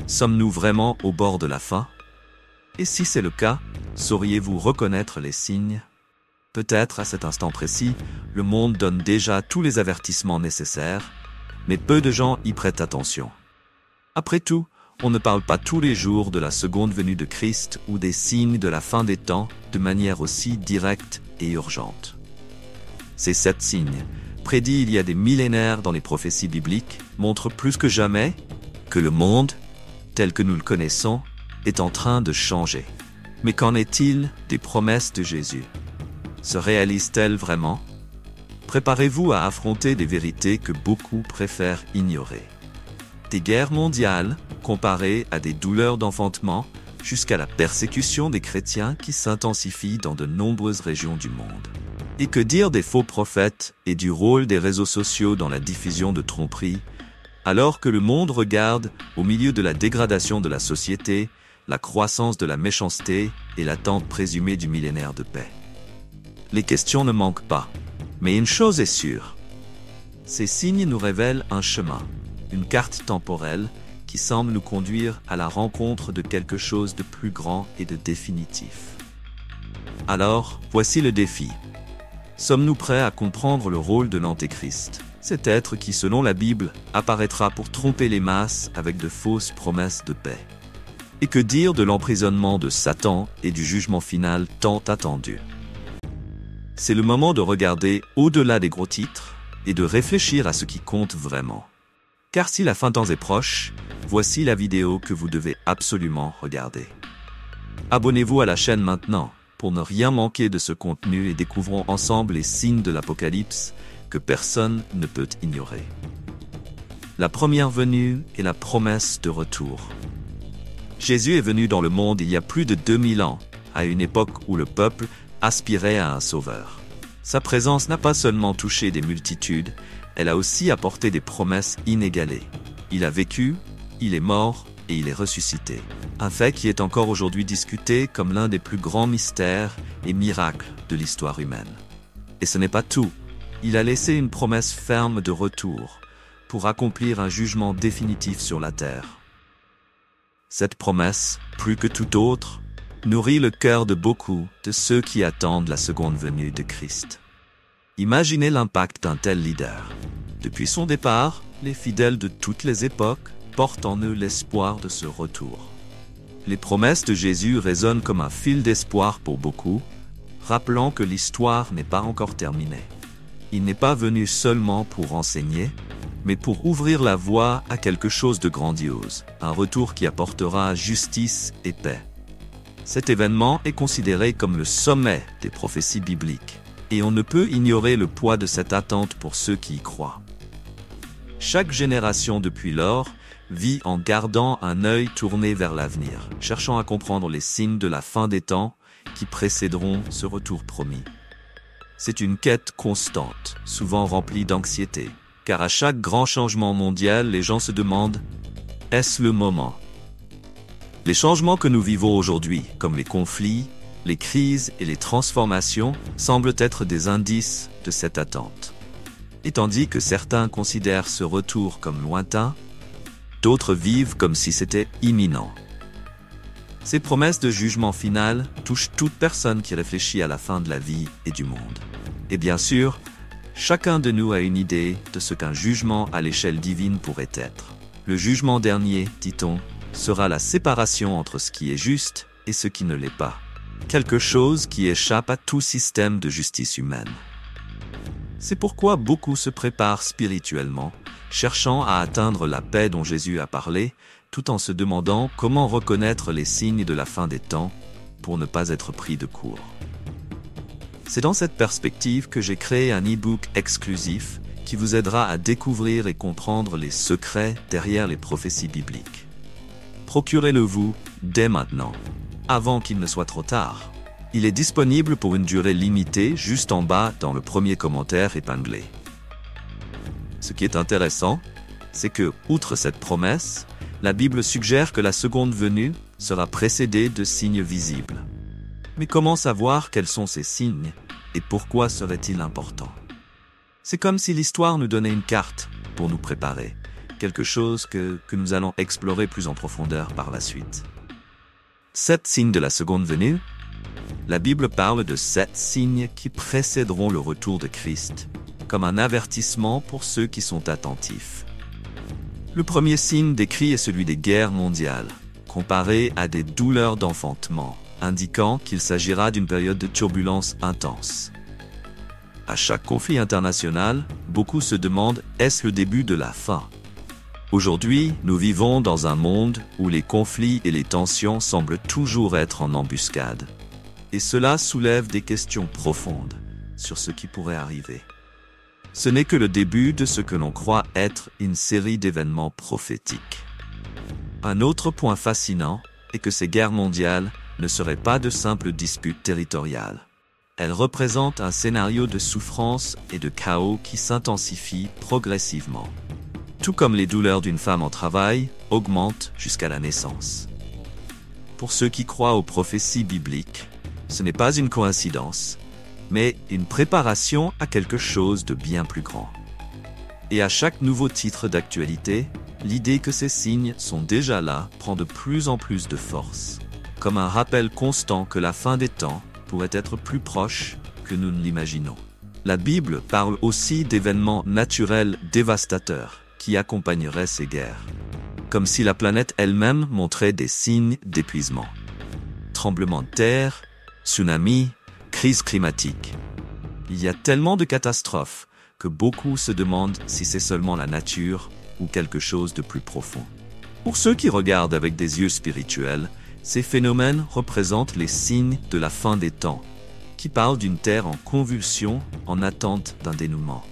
Sommes-nous vraiment au bord de la fin? Et si c'est le cas, sauriez-vous reconnaître les signes? Peut-être à cet instant précis, le monde donne déjà tous les avertissements nécessaires, mais peu de gens y prêtent attention. Après tout, on ne parle pas tous les jours de la seconde venue de Christ ou des signes de la fin des temps de manière aussi directe et urgente. Ces 7 signes, prédits il y a des millénaires dans les prophéties bibliques, montrent plus que jamais que le monde, tel que nous le connaissons, est en train de changer. Mais qu'en est-il des promesses de Jésus? Se réalisent-elles vraiment? Préparez-vous à affronter des vérités que beaucoup préfèrent ignorer. Des guerres mondiales, comparées à des douleurs d'enfantement, jusqu'à la persécution des chrétiens qui s'intensifie dans de nombreuses régions du monde. Et que dire des faux prophètes et du rôle des réseaux sociaux dans la diffusion de tromperies, alors que le monde regarde, au milieu de la dégradation de la société, la croissance de la méchanceté et l'attente présumée du millénaire de paix. Les questions ne manquent pas, mais une chose est sûre. Ces signes nous révèlent un chemin, une carte temporelle qui semble nous conduire à la rencontre de quelque chose de plus grand et de définitif. Alors, voici le défi. Sommes-nous prêts à comprendre le rôle de l'Antéchrist, cet être qui, selon la Bible, apparaîtra pour tromper les masses avec de fausses promesses de paix? Et que dire de l'emprisonnement de Satan et du jugement final tant attendu? C'est le moment de regarder au-delà des gros titres et de réfléchir à ce qui compte vraiment. Car si la fin temps est proche, voici la vidéo que vous devez absolument regarder. Abonnez-vous à la chaîne maintenant pour ne rien manquer de ce contenu et découvrons ensemble les signes de l'Apocalypse que personne ne peut ignorer. La première venue est la promesse de retour. Jésus est venu dans le monde il y a plus de 2000 ans, à une époque où le peuple aspirait à un sauveur. Sa présence n'a pas seulement touché des multitudes, elle a aussi apporté des promesses inégalées. Il a vécu, il est mort et il est ressuscité. Un fait qui est encore aujourd'hui discuté comme l'un des plus grands mystères et miracles de l'histoire humaine. Et ce n'est pas tout. Il a laissé une promesse ferme de retour pour accomplir un jugement définitif sur la terre. Cette promesse, plus que toute autre, nourrit le cœur de beaucoup de ceux qui attendent la seconde venue de Christ. Imaginez l'impact d'un tel leader. Depuis son départ, les fidèles de toutes les époques portent en eux l'espoir de ce retour. Les promesses de Jésus résonnent comme un fil d'espoir pour beaucoup, rappelant que l'histoire n'est pas encore terminée. Il n'est pas venu seulement pour enseigner, mais pour ouvrir la voie à quelque chose de grandiose, un retour qui apportera justice et paix. Cet événement est considéré comme le sommet des prophéties bibliques, et on ne peut ignorer le poids de cette attente pour ceux qui y croient. Chaque génération depuis lors vit en gardant un œil tourné vers l'avenir, cherchant à comprendre les signes de la fin des temps qui précéderont ce retour promis. C'est une quête constante, souvent remplie d'anxiété, car à chaque grand changement mondial, les gens se demandent « Est-ce le moment ?» Les changements que nous vivons aujourd'hui, comme les conflits, les crises et les transformations, semblent être des indices de cette attente. Et tandis que certains considèrent ce retour comme lointain, d'autres vivent comme si c'était imminent. Ces promesses de jugement final touchent toute personne qui réfléchit à la fin de la vie et du monde. Et bien sûr, chacun de nous a une idée de ce qu'un jugement à l'échelle divine pourrait être. Le jugement dernier, dit-on, sera la séparation entre ce qui est juste et ce qui ne l'est pas. Quelque chose qui échappe à tout système de justice humaine. C'est pourquoi beaucoup se préparent spirituellement, cherchant à atteindre la paix dont Jésus a parlé, tout en se demandant comment reconnaître les signes de la fin des temps pour ne pas être pris de court. C'est dans cette perspective que j'ai créé un e-book exclusif qui vous aidera à découvrir et comprendre les secrets derrière les prophéties bibliques. Procurez-le-vous dès maintenant, avant qu'il ne soit trop tard. Il est disponible pour une durée limitée juste en bas dans le premier commentaire épinglé. Ce qui est intéressant, c'est que, outre cette promesse, la Bible suggère que la seconde venue sera précédée de signes visibles. Mais comment savoir quels sont ces signes et pourquoi seraient-ils importants? C'est comme si l'histoire nous donnait une carte pour nous préparer, quelque chose que nous allons explorer plus en profondeur par la suite. 7 signes de la seconde venue. La Bible parle de 7 signes qui précéderont le retour de Christ, comme un avertissement pour ceux qui sont attentifs. Le premier signe décrit est celui des guerres mondiales, comparé à des douleurs d'enfantement, indiquant qu'il s'agira d'une période de turbulence intense. À chaque conflit international, beaucoup se demandent « est-ce le début de la fin ?» Aujourd'hui, nous vivons dans un monde où les conflits et les tensions semblent toujours être en embuscade. Et cela soulève des questions profondes sur ce qui pourrait arriver. Ce n'est que le début de ce que l'on croit être une série d'événements prophétiques. Un autre point fascinant est que ces guerres mondiales ne seraient pas de simples disputes territoriales. Elles représentent un scénario de souffrance et de chaos qui s'intensifie progressivement. Tout comme les douleurs d'une femme en travail augmentent jusqu'à la naissance. Pour ceux qui croient aux prophéties bibliques, ce n'est pas une coïncidence, mais une préparation à quelque chose de bien plus grand. Et à chaque nouveau titre d'actualité, l'idée que ces signes sont déjà là prend de plus en plus de force, comme un rappel constant que la fin des temps pourrait être plus proche que nous ne l'imaginons. La Bible parle aussi d'événements naturels dévastateurs qui accompagneraient ces guerres, comme si la planète elle-même montrait des signes d'épuisement. Tremblements de terre, tsunamis, crise climatique. Il y a tellement de catastrophes que beaucoup se demandent si c'est seulement la nature ou quelque chose de plus profond. Pour ceux qui regardent avec des yeux spirituels, ces phénomènes représentent les signes de la fin des temps, qui parlent d'une terre en convulsion en attente d'un dénouement.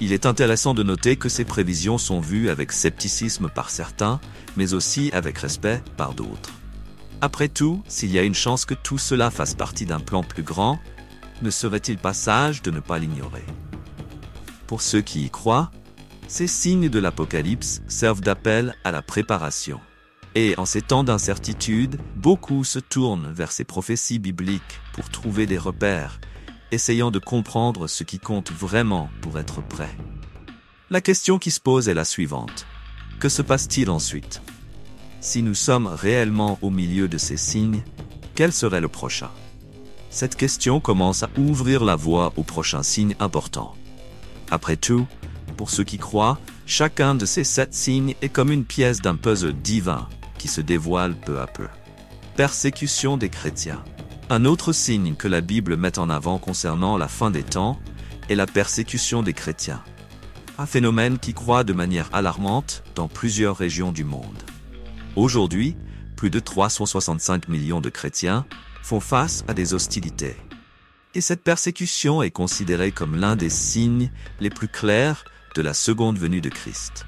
Il est intéressant de noter que ces prévisions sont vues avec scepticisme par certains, mais aussi avec respect par d'autres. Après tout, s'il y a une chance que tout cela fasse partie d'un plan plus grand, ne serait-il pas sage de ne pas l'ignorer? Pour ceux qui y croient, ces signes de l'Apocalypse servent d'appel à la préparation. Et en ces temps d'incertitude, beaucoup se tournent vers ces prophéties bibliques pour trouver des repères, essayant de comprendre ce qui compte vraiment pour être prêt. La question qui se pose est la suivante. Que se passe-t-il ensuite? Si nous sommes réellement au milieu de ces signes, quel serait le prochain? Cette question commence à ouvrir la voie au prochain signe important. Après tout, pour ceux qui croient, chacun de ces 7 signes est comme une pièce d'un puzzle divin qui se dévoile peu à peu. Persécution des chrétiens. Un autre signe que la Bible met en avant concernant la fin des temps est la persécution des chrétiens. Un phénomène qui croît de manière alarmante dans plusieurs régions du monde. Aujourd'hui, plus de 365 millions de chrétiens font face à des hostilités. Et cette persécution est considérée comme l'un des signes les plus clairs de la seconde venue de Christ.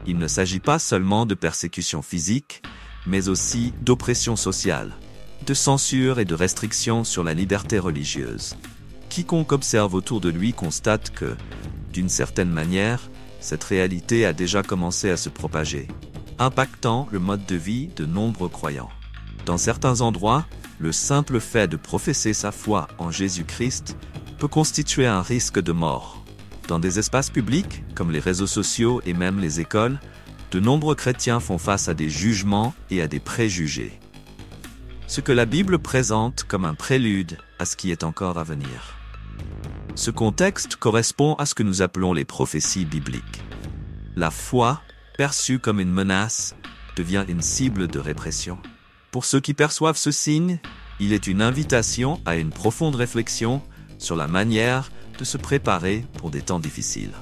Il ne s'agit pas seulement de persécution physique, mais aussi d'oppression sociale, de censure et de restriction sur la liberté religieuse. Quiconque observe autour de lui constate que, d'une certaine manière, cette réalité a déjà commencé à se propager, impactant le mode de vie de nombreux croyants. Dans certains endroits, le simple fait de professer sa foi en Jésus-Christ peut constituer un risque de mort. Dans des espaces publics, comme les réseaux sociaux et même les écoles, de nombreux chrétiens font face à des jugements et à des préjugés. Ce que la Bible présente comme un prélude à ce qui est encore à venir. Ce contexte correspond à ce que nous appelons les prophéties bibliques. La foi, perçue comme une menace, devient une cible de répression. Pour ceux qui perçoivent ce signe, il est une invitation à une profonde réflexion sur la manière de se préparer pour des temps difficiles.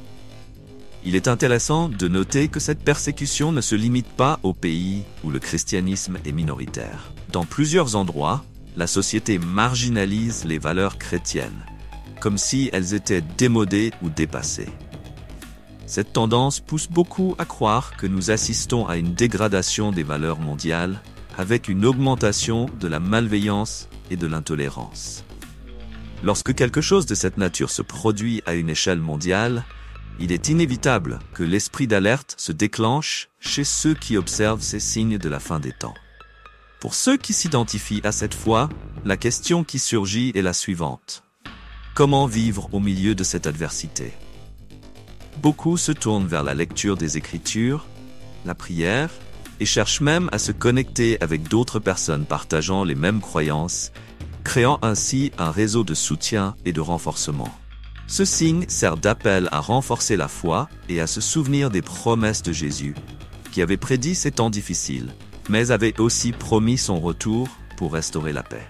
Il est intéressant de noter que cette persécution ne se limite pas aux pays où le christianisme est minoritaire. Dans plusieurs endroits, la société marginalise les valeurs chrétiennes, comme si elles étaient démodées ou dépassées. Cette tendance pousse beaucoup à croire que nous assistons à une dégradation des valeurs mondiales, avec une augmentation de la malveillance et de l'intolérance. Lorsque quelque chose de cette nature se produit à une échelle mondiale, il est inévitable que l'esprit d'alerte se déclenche chez ceux qui observent ces signes de la fin des temps. Pour ceux qui s'identifient à cette foi, la question qui surgit est la suivante. Comment vivre au milieu de cette adversité? Beaucoup se tournent vers la lecture des Écritures, la prière, et cherchent même à se connecter avec d'autres personnes partageant les mêmes croyances, créant ainsi un réseau de soutien et de renforcement. Ce signe sert d'appel à renforcer la foi et à se souvenir des promesses de Jésus, qui avait prédit ces temps difficiles, mais avait aussi promis son retour pour restaurer la paix.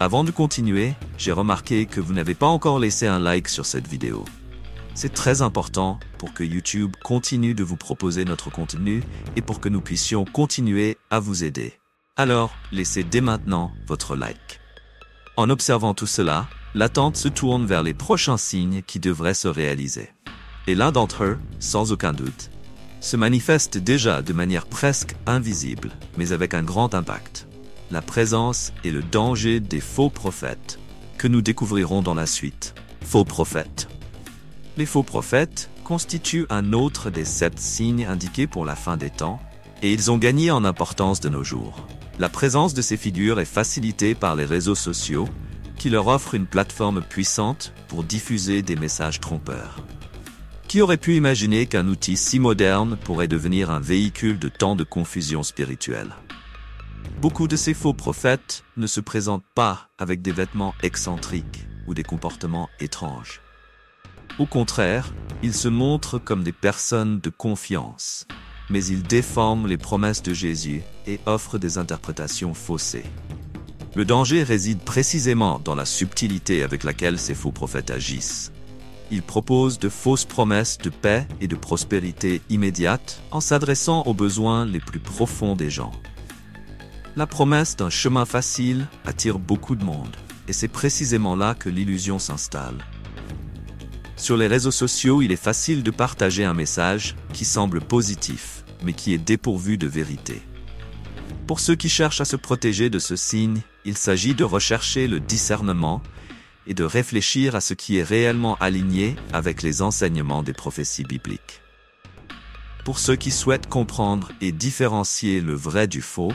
Avant de continuer, j'ai remarqué que vous n'avez pas encore laissé un like sur cette vidéo. C'est très important pour que YouTube continue de vous proposer notre contenu et pour que nous puissions continuer à vous aider. Alors, laissez dès maintenant votre like. En observant tout cela, l'attente se tourne vers les prochains signes qui devraient se réaliser. Et l'un d'entre eux, sans aucun doute, se manifeste déjà de manière presque invisible, mais avec un grand impact. La présence et le danger des faux prophètes, que nous découvrirons dans la suite. Faux prophètes. Les faux prophètes constituent un autre des 7 signes indiqués pour la fin des temps, et ils ont gagné en importance de nos jours. La présence de ces figures est facilitée par les réseaux sociaux, qui leur offrent une plateforme puissante pour diffuser des messages trompeurs. Qui aurait pu imaginer qu'un outil si moderne pourrait devenir un véhicule de tant de confusion spirituelle? Beaucoup de ces faux prophètes ne se présentent pas avec des vêtements excentriques ou des comportements étranges. Au contraire, ils se montrent comme des personnes de confiance, mais ils déforment les promesses de Jésus et offrent des interprétations faussées. Le danger réside précisément dans la subtilité avec laquelle ces faux prophètes agissent. Ils proposent de fausses promesses de paix et de prospérité immédiate en s'adressant aux besoins les plus profonds des gens. La promesse d'un chemin facile attire beaucoup de monde, et c'est précisément là que l'illusion s'installe. Sur les réseaux sociaux, il est facile de partager un message qui semble positif, mais qui est dépourvu de vérité. Pour ceux qui cherchent à se protéger de ce signe, il s'agit de rechercher le discernement et de réfléchir à ce qui est réellement aligné avec les enseignements des prophéties bibliques. Pour ceux qui souhaitent comprendre et différencier le vrai du faux,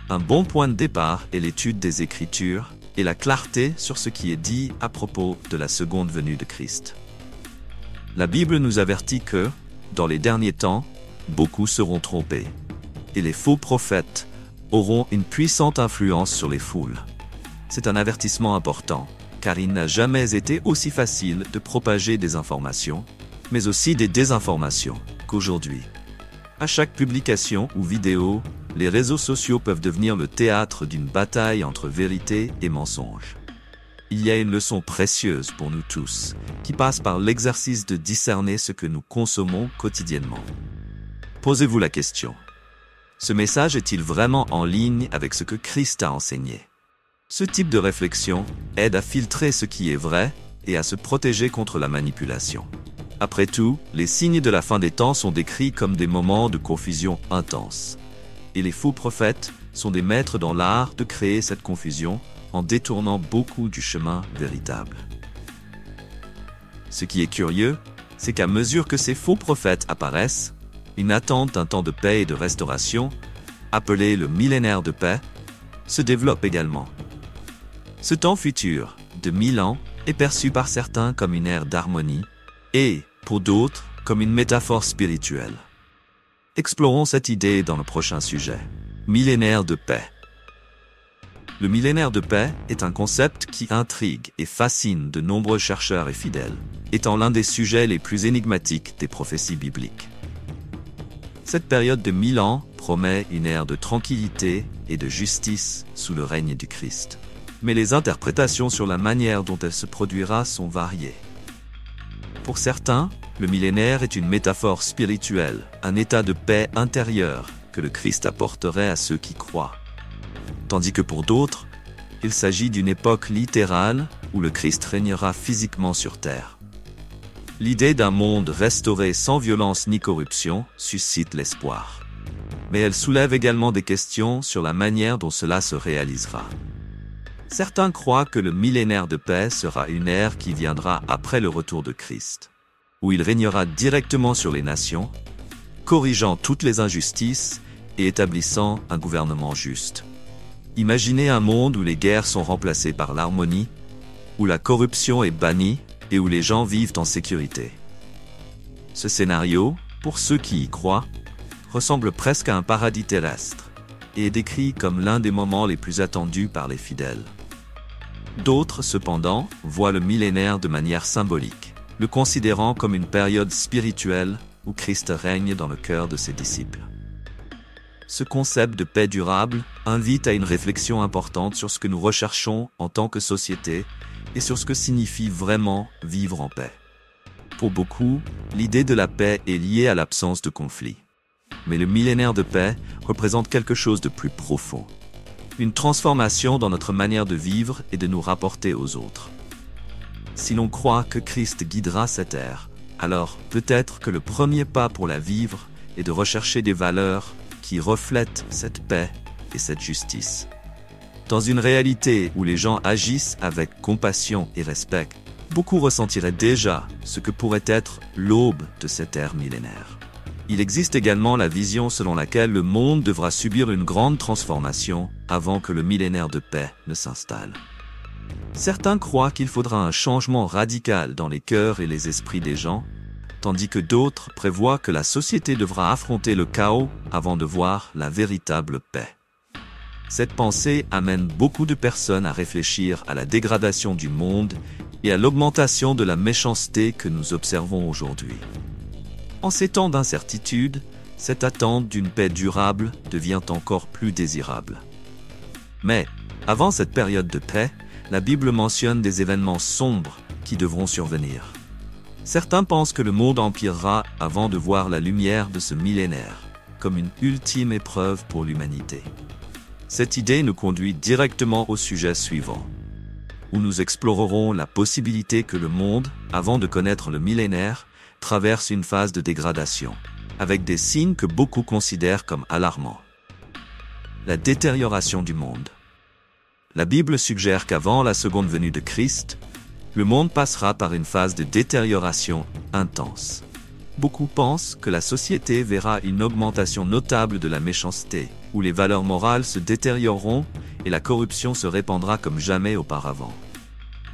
un bon point de départ est l'étude des Écritures et la clarté sur ce qui est dit à propos de la seconde venue de Christ. La Bible nous avertit que, dans les derniers temps, beaucoup seront trompés, et les faux prophètes auront une puissante influence sur les foules. C'est un avertissement important, car il n'a jamais été aussi facile de propager des informations, mais aussi des désinformations, qu'aujourd'hui. À chaque publication ou vidéo, les réseaux sociaux peuvent devenir le théâtre d'une bataille entre vérité et mensonge. Il y a une leçon précieuse pour nous tous, qui passe par l'exercice de discerner ce que nous consommons quotidiennement. Posez-vous la question. Ce message est-il vraiment en ligne avec ce que Christ a enseigné? Ce type de réflexion aide à filtrer ce qui est vrai et à se protéger contre la manipulation. Après tout, les signes de la fin des temps sont décrits comme des moments de confusion intense. Et les faux prophètes sont des maîtres dans l'art de créer cette confusion en détournant beaucoup du chemin véritable. Ce qui est curieux, c'est qu'à mesure que ces faux prophètes apparaissent, une attente d'un temps de paix et de restauration, appelé le millénaire de paix, se développe également. Ce temps futur, de 1000 ans, est perçu par certains comme une ère d'harmonie, et, pour d'autres, comme une métaphore spirituelle. Explorons cette idée dans le prochain sujet. Millénaire de paix. Le millénaire de paix est un concept qui intrigue et fascine de nombreux chercheurs et fidèles, étant l'un des sujets les plus énigmatiques des prophéties bibliques. Cette période de 1000 ans promet une ère de tranquillité et de justice sous le règne du Christ. Mais les interprétations sur la manière dont elle se produira sont variées. Pour certains, le millénaire est une métaphore spirituelle, un état de paix intérieure que le Christ apporterait à ceux qui croient. Tandis que pour d'autres, il s'agit d'une époque littérale où le Christ régnera physiquement sur terre. L'idée d'un monde restauré sans violence ni corruption suscite l'espoir. Mais elle soulève également des questions sur la manière dont cela se réalisera. Certains croient que le millénaire de paix sera une ère qui viendra après le retour de Christ, où il régnera directement sur les nations, corrigeant toutes les injustices et établissant un gouvernement juste. Imaginez un monde où les guerres sont remplacées par l'harmonie, où la corruption est bannie et où les gens vivent en sécurité. Ce scénario, pour ceux qui y croient, ressemble presque à un paradis terrestre et est décrit comme l'un des moments les plus attendus par les fidèles. D'autres, cependant, voient le millénaire de manière symbolique, le considérant comme une période spirituelle où Christ règne dans le cœur de ses disciples. Ce concept de paix durable invite à une réflexion importante sur ce que nous recherchons en tant que société et sur ce que signifie vraiment vivre en paix. Pour beaucoup, l'idée de la paix est liée à l'absence de conflit. Mais le millénaire de paix représente quelque chose de plus profond. Une transformation dans notre manière de vivre et de nous rapporter aux autres. Si l'on croit que Christ guidera cette ère, alors peut-être que le premier pas pour la vivre est de rechercher des valeurs qui reflètent cette paix et cette justice. Dans une réalité où les gens agissent avec compassion et respect, beaucoup ressentiraient déjà ce que pourrait être l'aube de cette ère millénaire. Il existe également la vision selon laquelle le monde devra subir une grande transformation avant que le millénaire de paix ne s'installe. Certains croient qu'il faudra un changement radical dans les cœurs et les esprits des gens, tandis que d'autres prévoient que la société devra affronter le chaos avant de voir la véritable paix. Cette pensée amène beaucoup de personnes à réfléchir à la dégradation du monde et à l'augmentation de la méchanceté que nous observons aujourd'hui. En ces temps d'incertitude, cette attente d'une paix durable devient encore plus désirable. Mais, avant cette période de paix, la Bible mentionne des événements sombres qui devront survenir. Certains pensent que le monde empirera avant de voir la lumière de ce millénaire, comme une ultime épreuve pour l'humanité. Cette idée nous conduit directement au sujet suivant, où nous explorerons la possibilité que le monde, avant de connaître le millénaire, traverse une phase de dégradation, avec des signes que beaucoup considèrent comme alarmants. La détérioration du monde. La Bible suggère qu'avant la seconde venue de Christ, le monde passera par une phase de détérioration intense. Beaucoup pensent que la société verra une augmentation notable de la méchanceté, où les valeurs morales se détérioreront et la corruption se répandra comme jamais auparavant.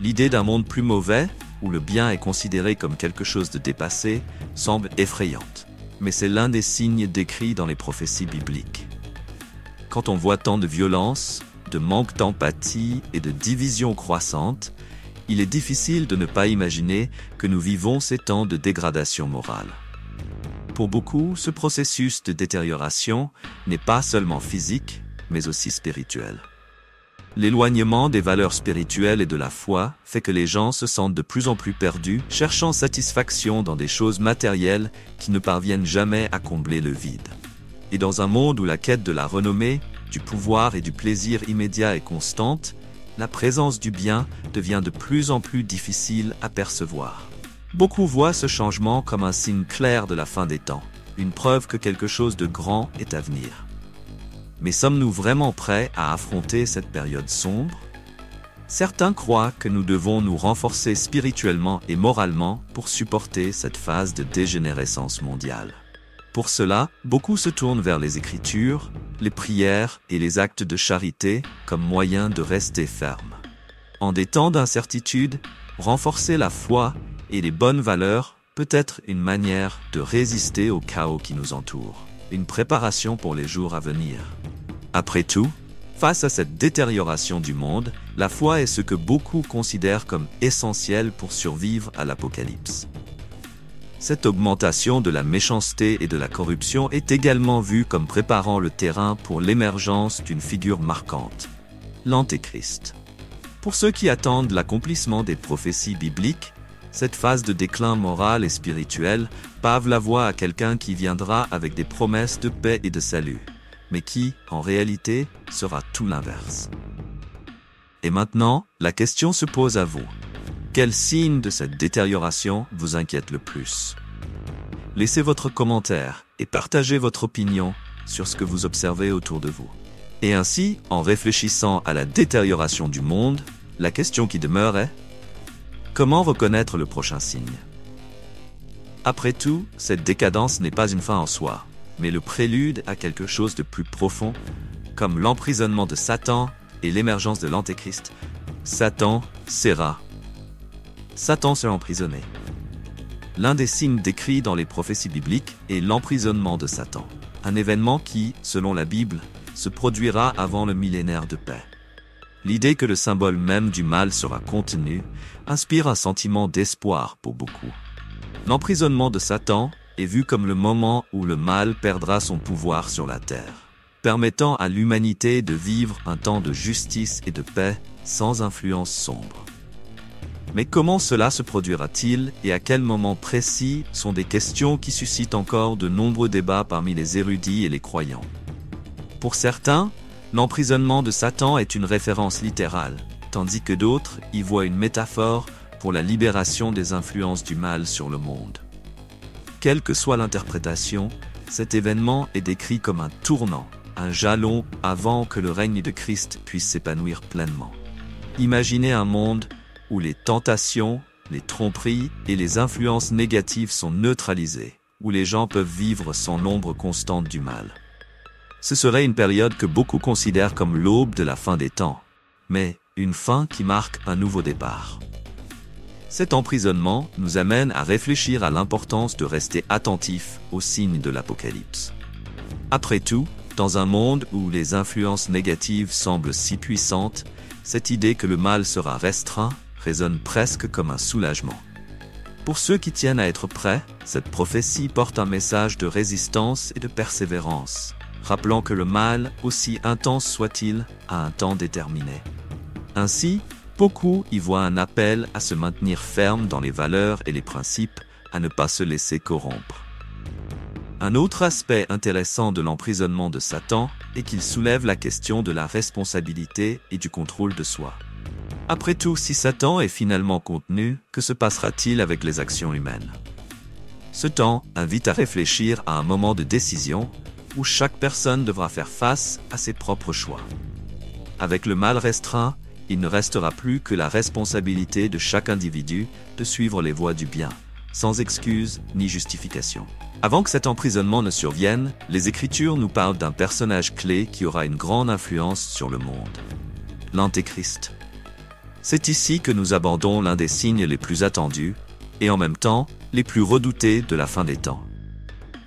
L'idée d'un monde plus mauvais, où le bien est considéré comme quelque chose de dépassé, semble effrayante. Mais c'est l'un des signes décrits dans les prophéties bibliques. Quand on voit tant de violence, de manque d'empathie et de division croissante, il est difficile de ne pas imaginer que nous vivons ces temps de dégradation morale. Pour beaucoup, ce processus de détérioration n'est pas seulement physique, mais aussi spirituel. L'éloignement des valeurs spirituelles et de la foi fait que les gens se sentent de plus en plus perdus, cherchant satisfaction dans des choses matérielles qui ne parviennent jamais à combler le vide. Et dans un monde où la quête de la renommée, du pouvoir et du plaisir immédiat est constante, la présence du bien devient de plus en plus difficile à percevoir. Beaucoup voient ce changement comme un signe clair de la fin des temps, une preuve que quelque chose de grand est à venir. Mais sommes-nous vraiment prêts à affronter cette période sombre? Certains croient que nous devons nous renforcer spirituellement et moralement pour supporter cette phase de dégénérescence mondiale. Pour cela, beaucoup se tournent vers les Écritures, les prières et les actes de charité comme moyen de rester ferme. En des temps d'incertitude, renforcer la foi et les bonnes valeurs peut être une manière de résister au chaos qui nous entoure, une préparation pour les jours à venir. Après tout, face à cette détérioration du monde, la foi est ce que beaucoup considèrent comme essentiel pour survivre à l'Apocalypse. Cette augmentation de la méchanceté et de la corruption est également vue comme préparant le terrain pour l'émergence d'une figure marquante, l'Antéchrist. Pour ceux qui attendent l'accomplissement des prophéties bibliques, cette phase de déclin moral et spirituel pave la voie à quelqu'un qui viendra avec des promesses de paix et de salut, mais qui, en réalité, sera tout l'inverse. Et maintenant, la question se pose à vous. Quel signe de cette détérioration vous inquiète le plus? Laissez votre commentaire et partagez votre opinion sur ce que vous observez autour de vous. Et ainsi, en réfléchissant à la détérioration du monde, la question qui demeure est: comment reconnaître le prochain signe? Après tout, cette décadence n'est pas une fin en soi, mais le prélude à quelque chose de plus profond, comme l'emprisonnement de Satan et l'émergence de l'Antéchrist. Satan sera emprisonné. L'un des signes décrits dans les prophéties bibliques est l'emprisonnement de Satan. Un événement qui, selon la Bible, se produira avant le millénaire de paix. L'idée que le symbole même du mal sera contenu inspire un sentiment d'espoir pour beaucoup. L'emprisonnement de Satan est vu comme le moment où le mal perdra son pouvoir sur la terre, permettant à l'humanité de vivre un temps de justice et de paix sans influence sombre. Mais comment cela se produira-t-il et à quel moment précis sont des questions qui suscitent encore de nombreux débats parmi les érudits et les croyants. Pour certains, l'emprisonnement de Satan est une référence littérale, tandis que d'autres y voient une métaphore pour la libération des influences du mal sur le monde. Quelle que soit l'interprétation, cet événement est décrit comme un tournant, un jalon avant que le règne de Christ puisse s'épanouir pleinement. Imaginez un monde où les tentations, les tromperies et les influences négatives sont neutralisées, où les gens peuvent vivre sans l'ombre constante du mal. Ce serait une période que beaucoup considèrent comme l'aube de la fin des temps, mais une fin qui marque un nouveau départ. Cet emprisonnement nous amène à réfléchir à l'importance de rester attentif aux signes de l'Apocalypse. Après tout, dans un monde où les influences négatives semblent si puissantes, cette idée que le mal sera restreint résonne presque comme un soulagement. Pour ceux qui tiennent à être prêts, cette prophétie porte un message de résistance et de persévérance, rappelant que le mal, aussi intense soit-il, a un temps déterminé. Ainsi, beaucoup y voient un appel à se maintenir ferme dans les valeurs et les principes, à ne pas se laisser corrompre. Un autre aspect intéressant de l'emprisonnement de Satan est qu'il soulève la question de la responsabilité et du contrôle de soi. Après tout, si Satan est finalement contenu, que se passera-t-il avec les actions humaines? Ce temps invite à réfléchir à un moment de décision où chaque personne devra faire face à ses propres choix. Avec le mal restreint, il ne restera plus que la responsabilité de chaque individu de suivre les voies du bien, sans excuse ni justification. Avant que cet emprisonnement ne survienne, les Écritures nous parlent d'un personnage clé qui aura une grande influence sur le monde: l'Antéchrist. C'est ici que nous abordons l'un des signes les plus attendus, et en même temps, les plus redoutés de la fin des temps.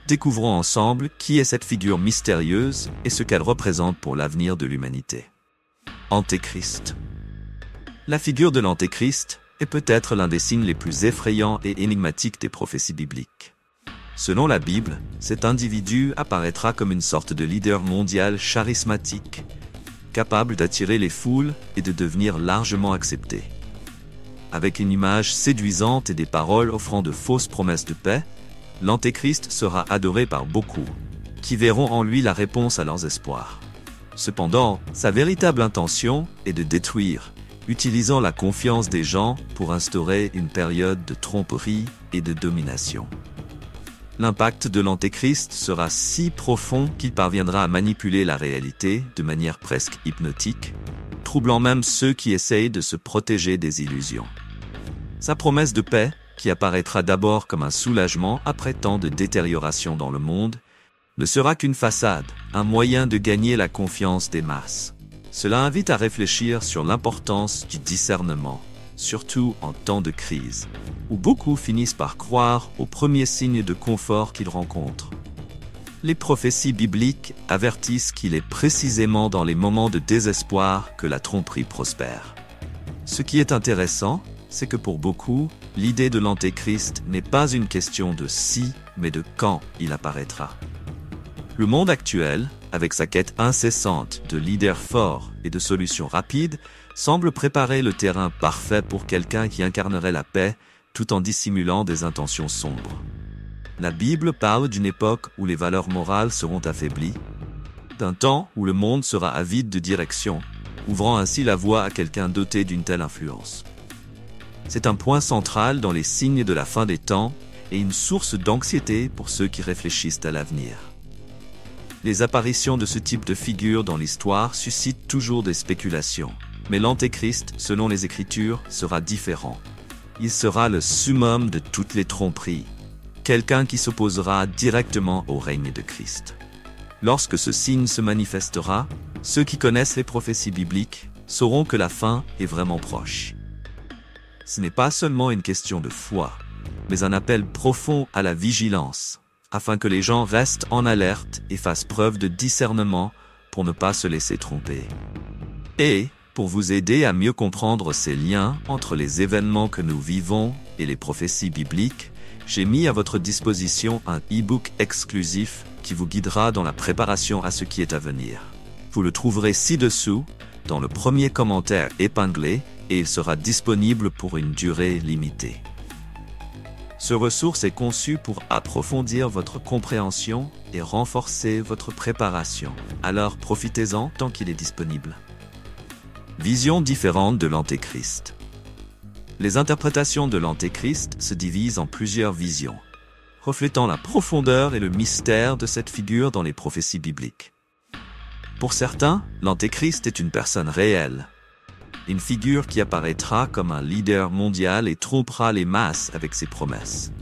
Découvrons ensemble qui est cette figure mystérieuse et ce qu'elle représente pour l'avenir de l'humanité. Antéchrist. La figure de l'Antéchrist est peut-être l'un des signes les plus effrayants et énigmatiques des prophéties bibliques. Selon la Bible, cet individu apparaîtra comme une sorte de leader mondial charismatique, capable d'attirer les foules et de devenir largement accepté. Avec une image séduisante et des paroles offrant de fausses promesses de paix, l'Antéchrist sera adoré par beaucoup, qui verront en lui la réponse à leurs espoirs. Cependant, sa véritable intention est de détruire, utilisant la confiance des gens pour instaurer une période de tromperie et de domination. L'impact de l'Antéchrist sera si profond qu'il parviendra à manipuler la réalité de manière presque hypnotique, troublant même ceux qui essayent de se protéger des illusions. Sa promesse de paix, qui apparaîtra d'abord comme un soulagement après tant de détérioration dans le monde, ne sera qu'une façade, un moyen de gagner la confiance des masses. Cela invite à réfléchir sur l'importance du discernement, surtout en temps de crise, où beaucoup finissent par croire aux premiers signes de confort qu'ils rencontrent. Les prophéties bibliques avertissent qu'il est précisément dans les moments de désespoir que la tromperie prospère. Ce qui est intéressant, c'est que pour beaucoup, l'idée de l'Antéchrist n'est pas une question de si, mais de quand il apparaîtra. Le monde actuel, avec sa quête incessante de leaders forts et de solutions rapides, semble préparer le terrain parfait pour quelqu'un qui incarnerait la paix tout en dissimulant des intentions sombres. La Bible parle d'une époque où les valeurs morales seront affaiblies, d'un temps où le monde sera avide de direction, ouvrant ainsi la voie à quelqu'un doté d'une telle influence. C'est un point central dans les signes de la fin des temps et une source d'anxiété pour ceux qui réfléchissent à l'avenir. Les apparitions de ce type de figure dans l'histoire suscitent toujours des spéculations, mais l'Antéchrist, selon les Écritures, sera différent. Il sera le summum de toutes les tromperies, quelqu'un qui s'opposera directement au règne de Christ. Lorsque ce signe se manifestera, ceux qui connaissent les prophéties bibliques sauront que la fin est vraiment proche. Ce n'est pas seulement une question de foi, mais un appel profond à la vigilance, afin que les gens restent en alerte et fassent preuve de discernement pour ne pas se laisser tromper. Et, pour vous aider à mieux comprendre ces liens entre les événements que nous vivons et les prophéties bibliques, j'ai mis à votre disposition un e-book exclusif qui vous guidera dans la préparation à ce qui est à venir. Vous le trouverez ci-dessous, dans le premier commentaire épinglé, et il sera disponible pour une durée limitée. Ce ressource est conçu pour approfondir votre compréhension et renforcer votre préparation. Alors profitez-en tant qu'il est disponible. Vision différente de l'Antéchrist. Les interprétations de l'Antéchrist se divisent en plusieurs visions, reflétant la profondeur et le mystère de cette figure dans les prophéties bibliques. Pour certains, l'Antéchrist est une personne réelle, une figure qui apparaîtra comme un leader mondial et trompera les masses avec ses promesses.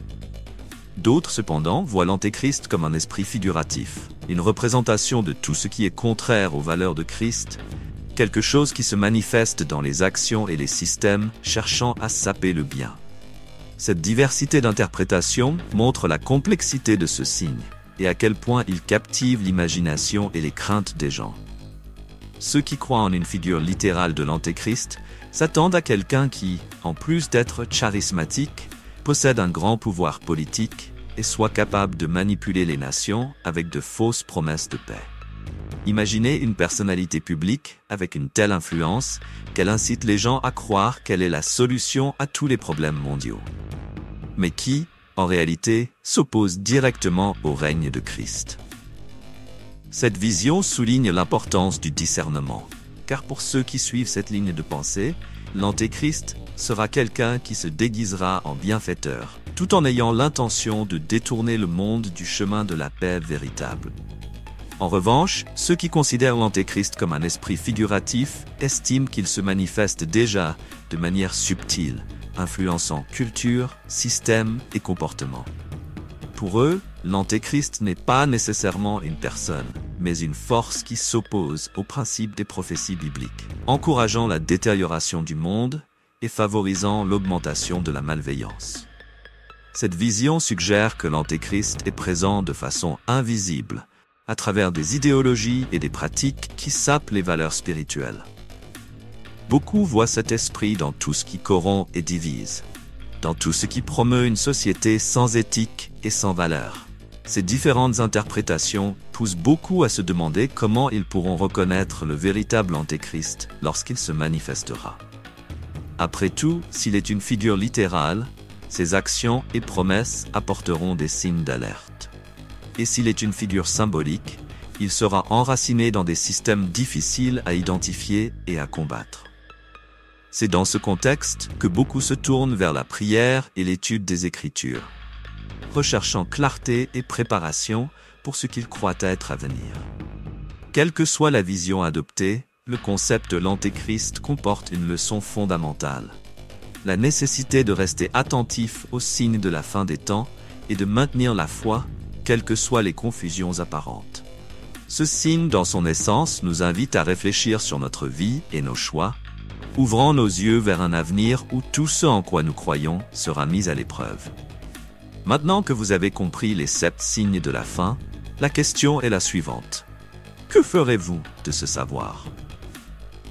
D'autres, cependant, voient l'Antéchrist comme un esprit figuratif, une représentation de tout ce qui est contraire aux valeurs de Christ, quelque chose qui se manifeste dans les actions et les systèmes cherchant à saper le bien. Cette diversité d'interprétations montre la complexité de ce signe et à quel point il captive l'imagination et les craintes des gens. Ceux qui croient en une figure littérale de l'Antéchrist s'attendent à quelqu'un qui, en plus d'être charismatique, possède un grand pouvoir politique et soit capable de manipuler les nations avec de fausses promesses de paix. Imaginez une personnalité publique avec une telle influence qu'elle incite les gens à croire qu'elle est la solution à tous les problèmes mondiaux, mais qui, en réalité, s'oppose directement au règne de Christ. Cette vision souligne l'importance du discernement, car pour ceux qui suivent cette ligne de pensée, l'Antéchrist sera quelqu'un qui se déguisera en bienfaiteur, tout en ayant l'intention de détourner le monde du chemin de la paix véritable. En revanche, ceux qui considèrent l'Antéchrist comme un esprit figuratif estiment qu'il se manifeste déjà de manière subtile, influençant culture, système et comportement. Pour eux, l'Antéchrist n'est pas nécessairement une personne, mais une force qui s'oppose aux principes des prophéties bibliques, encourageant la détérioration du monde et favorisant l'augmentation de la malveillance. Cette vision suggère que l'Antéchrist est présent de façon invisible, à travers des idéologies et des pratiques qui sapent les valeurs spirituelles. Beaucoup voient cet esprit dans tout ce qui corrompt et divise, dans tout ce qui promeut une société sans éthique et sans valeur. Ces différentes interprétations poussent beaucoup à se demander comment ils pourront reconnaître le véritable Antéchrist lorsqu'il se manifestera. Après tout, s'il est une figure littérale, ses actions et promesses apporteront des signes d'alerte. Et s'il est une figure symbolique, il sera enraciné dans des systèmes difficiles à identifier et à combattre. C'est dans ce contexte que beaucoup se tournent vers la prière et l'étude des Écritures, recherchant clarté et préparation pour ce qu'ils croient être à venir. Quelle que soit la vision adoptée, le concept de l'Antéchrist comporte une leçon fondamentale. La nécessité de rester attentif aux signes de la fin des temps et de maintenir la foi, quelles que soient les confusions apparentes. Ce signe, dans son essence, nous invite à réfléchir sur notre vie et nos choix, ouvrant nos yeux vers un avenir où tout ce en quoi nous croyons sera mis à l'épreuve. Maintenant que vous avez compris les 7 signes de la fin, la question est la suivante. Que ferez-vous de ce savoir?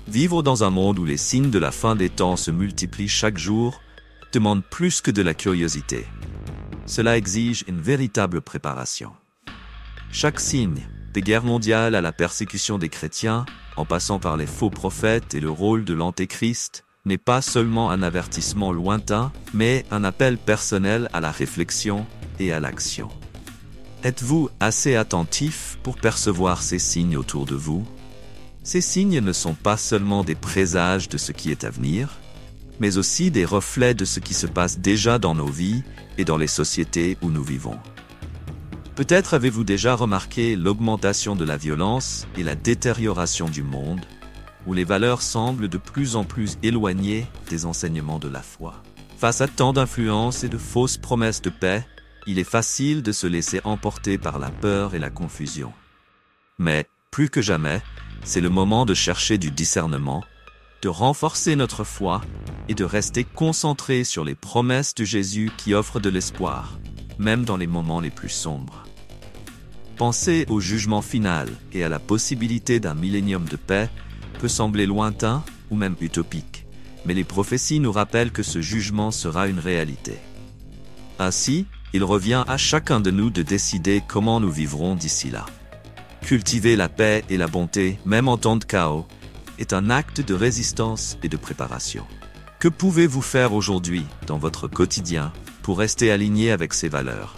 Vivre dans un monde où les signes de la fin des temps se multiplient chaque jour demande plus que de la curiosité. Cela exige une véritable préparation. Chaque signe, des guerres mondiales à la persécution des chrétiens, en passant par les faux prophètes et le rôle de l'Antéchrist, n'est pas seulement un avertissement lointain, mais un appel personnel à la réflexion et à l'action. Êtes-vous assez attentif pour percevoir ces signes autour de vous? Ces signes ne sont pas seulement des présages de ce qui est à venir, mais aussi des reflets de ce qui se passe déjà dans nos vies et dans les sociétés où nous vivons. Peut-être avez-vous déjà remarqué l'augmentation de la violence et la détérioration du monde, où les valeurs semblent de plus en plus éloignées des enseignements de la foi. Face à tant d'influences et de fausses promesses de paix, il est facile de se laisser emporter par la peur et la confusion. Mais, plus que jamais, c'est le moment de chercher du discernement, de renforcer notre foi et de rester concentré sur les promesses de Jésus qui offrent de l'espoir, même dans les moments les plus sombres. Penser au jugement final et à la possibilité d'un millénium de paix peut sembler lointain ou même utopique, mais les prophéties nous rappellent que ce jugement sera une réalité. Ainsi, il revient à chacun de nous de décider comment nous vivrons d'ici là. Cultiver la paix et la bonté, même en temps de chaos, est un acte de résistance et de préparation. Que pouvez-vous faire aujourd'hui, dans votre quotidien, pour rester aligné avec ces valeurs?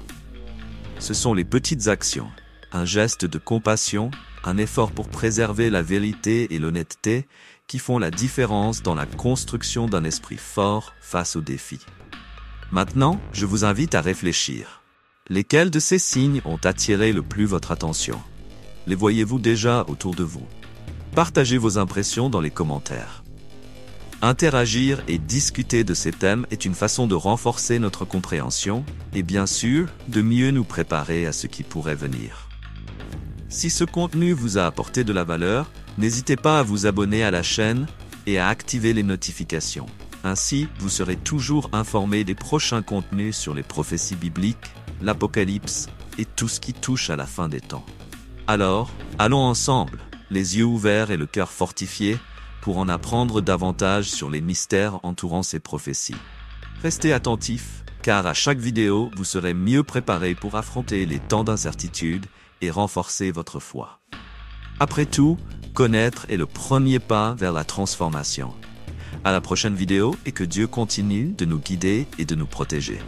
Ce sont les petites actions, un geste de compassion, un effort pour préserver la vérité et l'honnêteté qui font la différence dans la construction d'un esprit fort face aux défis. Maintenant, je vous invite à réfléchir. Lesquels de ces signes ont attiré le plus votre attention? Les voyez-vous déjà autour de vous? Partagez vos impressions dans les commentaires. Interagir et discuter de ces thèmes est une façon de renforcer notre compréhension et bien sûr, de mieux nous préparer à ce qui pourrait venir. Si ce contenu vous a apporté de la valeur, n'hésitez pas à vous abonner à la chaîne et à activer les notifications. Ainsi, vous serez toujours informé des prochains contenus sur les prophéties bibliques, l'Apocalypse et tout ce qui touche à la fin des temps. Alors, allons ensemble, les yeux ouverts et le cœur fortifié, pour en apprendre davantage sur les mystères entourant ces prophéties. Restez attentifs, car à chaque vidéo, vous serez mieux préparé pour affronter les temps d'incertitude et renforcer votre foi. Après tout, connaître est le premier pas vers la transformation. À la prochaine vidéo et que Dieu continue de nous guider et de nous protéger.